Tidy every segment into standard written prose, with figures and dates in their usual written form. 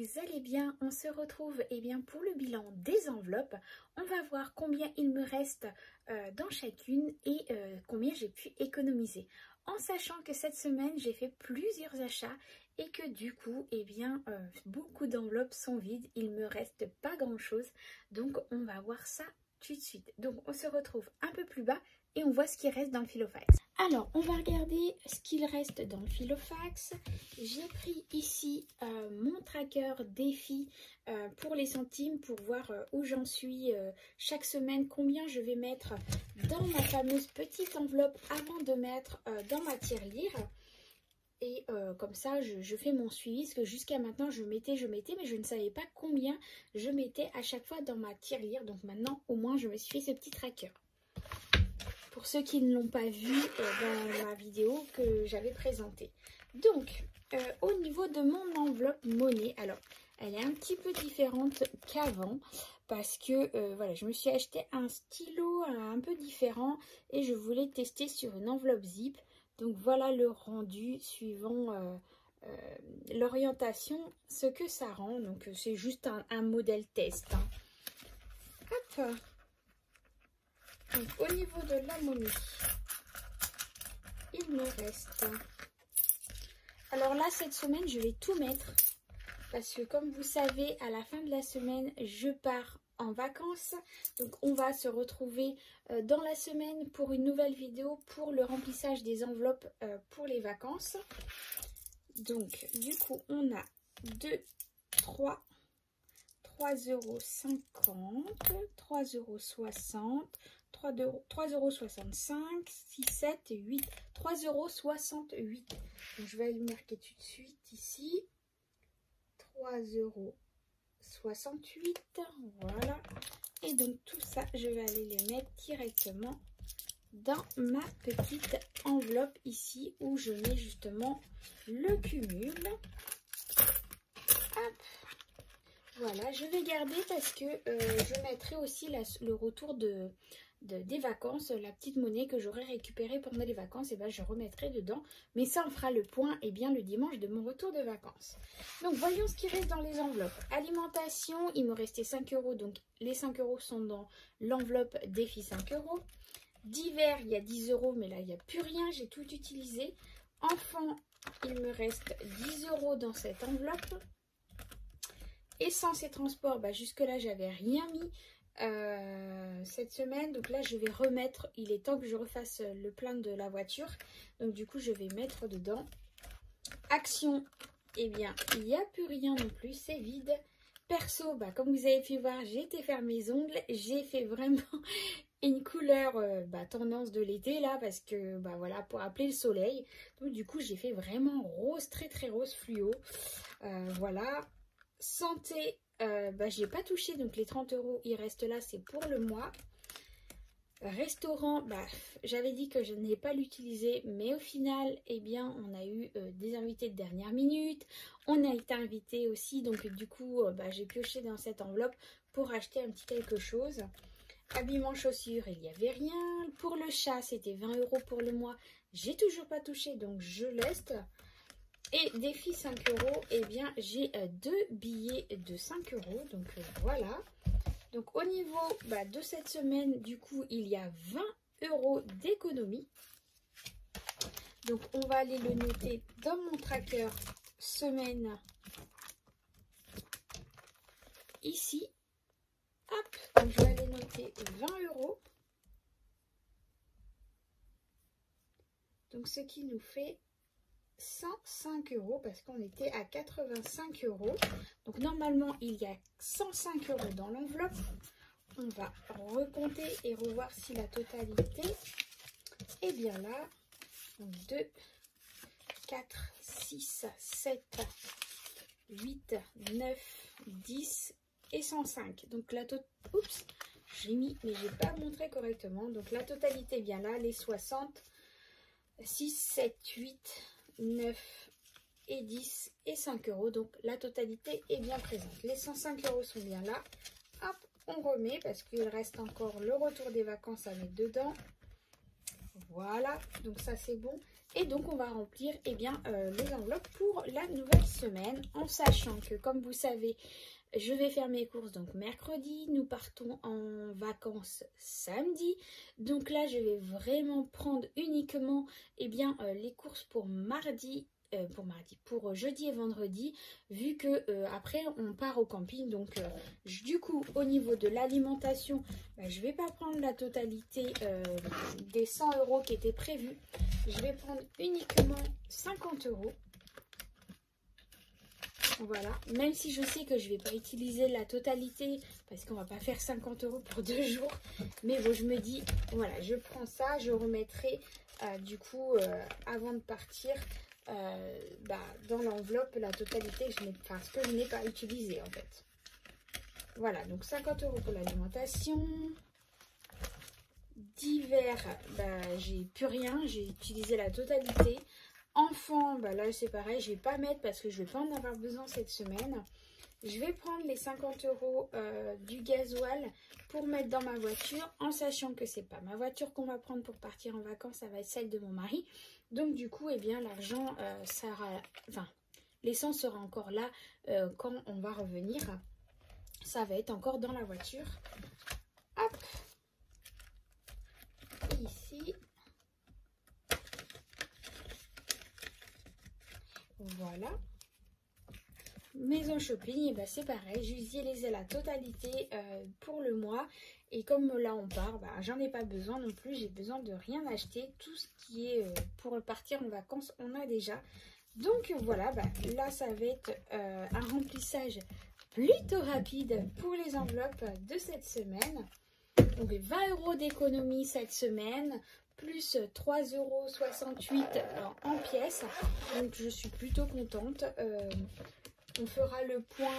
vous allez bien. On se retrouve bien, pour le bilan des enveloppes. On va voir combien il me reste dans chacune et combien j'ai pu économiser. En sachant que cette semaine, j'ai fait plusieurs achats et que du coup, beaucoup d'enveloppes sont vides. Il ne me reste pas grand-chose. Donc, on va voir ça tout de suite. Donc, on se retrouve un peu plus bas et on voit ce qui reste dans le Filofax. Alors, on va regarder ce qu'il reste dans le Filofax. J'ai pris ici mon tracker défi pour les centimes pour voir où j'en suis chaque semaine, combien je vais mettre dans ma fameuse petite enveloppe avant de mettre dans ma tirelire. Et comme ça, je fais mon suivi, parce que jusqu'à maintenant, je mettais, mais je ne savais pas combien je mettais à chaque fois dans ma tirelire. Donc maintenant, au moins, je me suis fait ce petit tracker. Pour ceux qui ne l'ont pas vu dans ma vidéo que j'avais présentée. Donc, au niveau de mon enveloppe monnaie, alors, elle est un petit peu différente qu'avant. Parce que, voilà, je me suis acheté un stylo un peu différent. Et je voulais tester sur une enveloppe zip. Donc, voilà le rendu suivant l'orientation, ce que ça rend. Donc, c'est juste un modèle test. Hein. Hop! Donc, au niveau de la monnaie, il me reste... Alors là, cette semaine, je vais tout mettre. Parce que comme vous savez, à la fin de la semaine, je pars en vacances. Donc, on va se retrouver dans la semaine pour une nouvelle vidéo pour le remplissage des enveloppes pour les vacances. Donc, du coup, on a 2, 3, 3,50 €, 3,60 €, 3,65 €, 6, 7, 8, 3,68 €. Donc, je vais le marquer tout de suite ici. 3,68 €. Voilà. Et donc, tout ça, je vais aller les mettre directement dans ma petite enveloppe ici où je mets justement le cumul. Hop. Voilà, je vais garder parce que je mettrai aussi le retour des vacances, la petite monnaie que j'aurai récupérée pendant les vacances, et je remettrai dedans. Mais ça, on fera le point le dimanche de mon retour de vacances. Donc, voyons ce qui reste dans les enveloppes. Alimentation, il me restait 5 €, donc les 5 € sont dans l'enveloppe défi 5 €. Divers, il y a 10 €, mais là, il n'y a plus rien, j'ai tout utilisé. Enfant, il me reste 10 € dans cette enveloppe. Essence et transport, jusque-là, j'avais rien mis cette semaine. Donc là, je vais remettre, il est temps que je refasse le plein de la voiture. Donc du coup, je vais mettre dedans. Action, il n'y a plus rien non plus, c'est vide. Perso, comme vous avez pu voir, j'ai été faire mes ongles. J'ai fait vraiment une couleur tendance de l'été là, parce que voilà, pour appeler le soleil. Donc du coup, j'ai fait vraiment rose, très très rose fluo. Voilà. Santé, j'ai pas touché, donc les 30 €, ils restent là, c'est pour le mois. Restaurant, j'avais dit que je n'ai pas l'utilisé, mais au final, on a eu des invités de dernière minute. On a été invité aussi, donc du coup, j'ai pioché dans cette enveloppe pour acheter un petit quelque chose. Habillement, chaussures, il n'y avait rien. Pour le chat, c'était 20 € pour le mois. J'ai toujours pas touché, donc je laisse. Et défi 5 €, j'ai 2 billets de 5 €. Donc voilà. Donc au niveau de cette semaine, du coup, il y a 20 € d'économie. Donc on va aller le noter dans mon tracker semaine. Ici. Hop. Donc je vais aller noter 20 €. Donc ce qui nous fait 105 € parce qu'on était à 85 €. Donc normalement il y a 105 € dans l'enveloppe. On va recompter et revoir si la totalité est bien là. Donc 2, 4, 6, 7, 8, 9, 10 et 105. Donc la totalité... Oups, j'ai mis, mais j'ai pas montré correctement. Donc la totalité est bien là, les 60, 6, 7, 8, 9 et 10 et 5 €. Donc la totalité est bien présente. Les 105 € sont bien là. Hop, on remet parce qu'il reste encore le retour des vacances à mettre dedans. Voilà, donc ça c'est bon. Et donc on va remplir les enveloppes pour la nouvelle semaine, en sachant que comme vous savez, je vais faire mes courses donc mercredi, nous partons en vacances samedi. Donc là je vais vraiment prendre uniquement les courses pour pour jeudi et vendredi, vu que après on part au camping. Donc du coup au niveau de l'alimentation, je vais pas prendre la totalité des 100 € qui étaient prévus. Je vais prendre uniquement 50 €. Voilà, même si je sais que je vais pas utiliser la totalité parce qu'on va pas faire 50 € pour 2 jours, mais bon, je me dis voilà, je prends ça, je remettrai avant de partir dans l'enveloppe la totalité ce que je n'ai pas utilisé en fait. Voilà, donc 50 € pour l'alimentation. D'hiver, j'ai plus rien, j'ai utilisé la totalité. Enfant, là c'est pareil, je vais pas mettre parce que je vais pas en avoir besoin cette semaine. Je vais prendre les 50 € du gasoil pour mettre dans ma voiture, en sachant que c'est pas ma voiture qu'on va prendre pour partir en vacances, ça va être celle de mon mari. Donc du coup, l'argent l'essence sera encore là quand on va revenir. Ça va être encore dans la voiture. Hop. Ici. Voilà. Maison shopping, c'est pareil, j'utilisais la totalité pour le mois. Et comme là on part, j'en ai pas besoin non plus, j'ai besoin de rien acheter. Tout ce qui est pour partir en vacances, on a déjà. Donc voilà, là ça va être un remplissage plutôt rapide pour les enveloppes de cette semaine. Donc 20 € d'économie cette semaine, plus 3,68 € en pièces. Donc je suis plutôt contente. On fera le point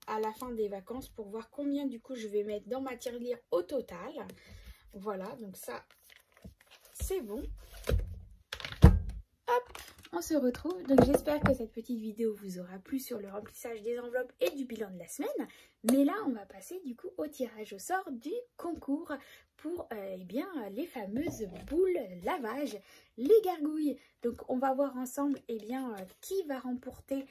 à la fin des vacances pour voir combien du coup je vais mettre dans ma tirelire au total. Voilà, donc ça c'est bon. Hop, on se retrouve. Donc j'espère que cette petite vidéo vous aura plu sur le remplissage des enveloppes et du bilan de la semaine. Mais là on va passer du coup au tirage au sort du concours pour les fameuses boules lavage, les gargouilles. Donc on va voir ensemble qui va remporter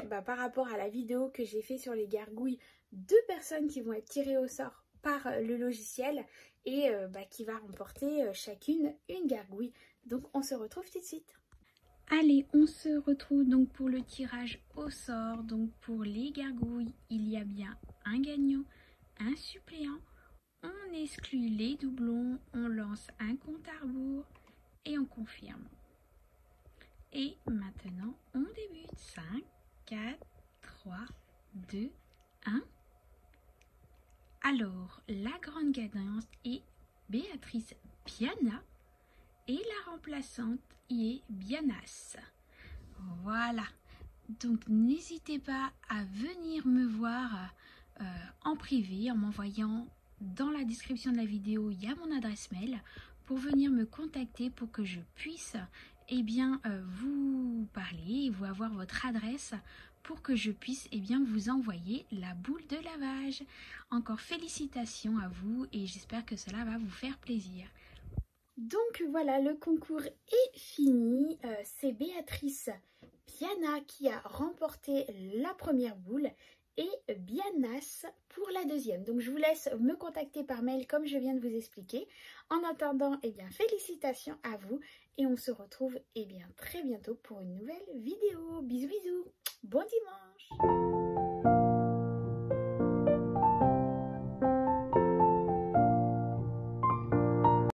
par rapport à la vidéo que j'ai fait sur les gargouilles, 2 personnes qui vont être tirées au sort par le logiciel et qui va remporter chacune une gargouille. Donc on se retrouve tout de suite. Allez, on se retrouve donc pour le tirage au sort. Donc pour les gargouilles, il y a bien un gagnant, un suppléant. On exclut les doublons, on lance un compte à rebours et on confirme. Et maintenant, on débute. 5, 4, 3, 2, 1. Alors, la grande gagnante est Béatrice Piana et la remplaçante y est Bianas. Voilà. Donc, n'hésitez pas à venir me voir en privé en m'envoyant dans la description de la vidéo, il y a mon adresse mail pour venir me contacter pour que je puisse vous parler et vous avoir votre adresse pour que je puisse vous envoyer la boule de lavage. Encore félicitations à vous et j'espère que cela va vous faire plaisir. Donc voilà, le concours est fini. C'est Béatrice Piana qui a remporté la première boule et Bianas pour la deuxième. Donc je vous laisse me contacter par mail comme je viens de vous expliquer. En attendant, félicitations à vous et on se retrouve très bientôt pour une nouvelle vidéo. Bisous bisous, bon dimanche.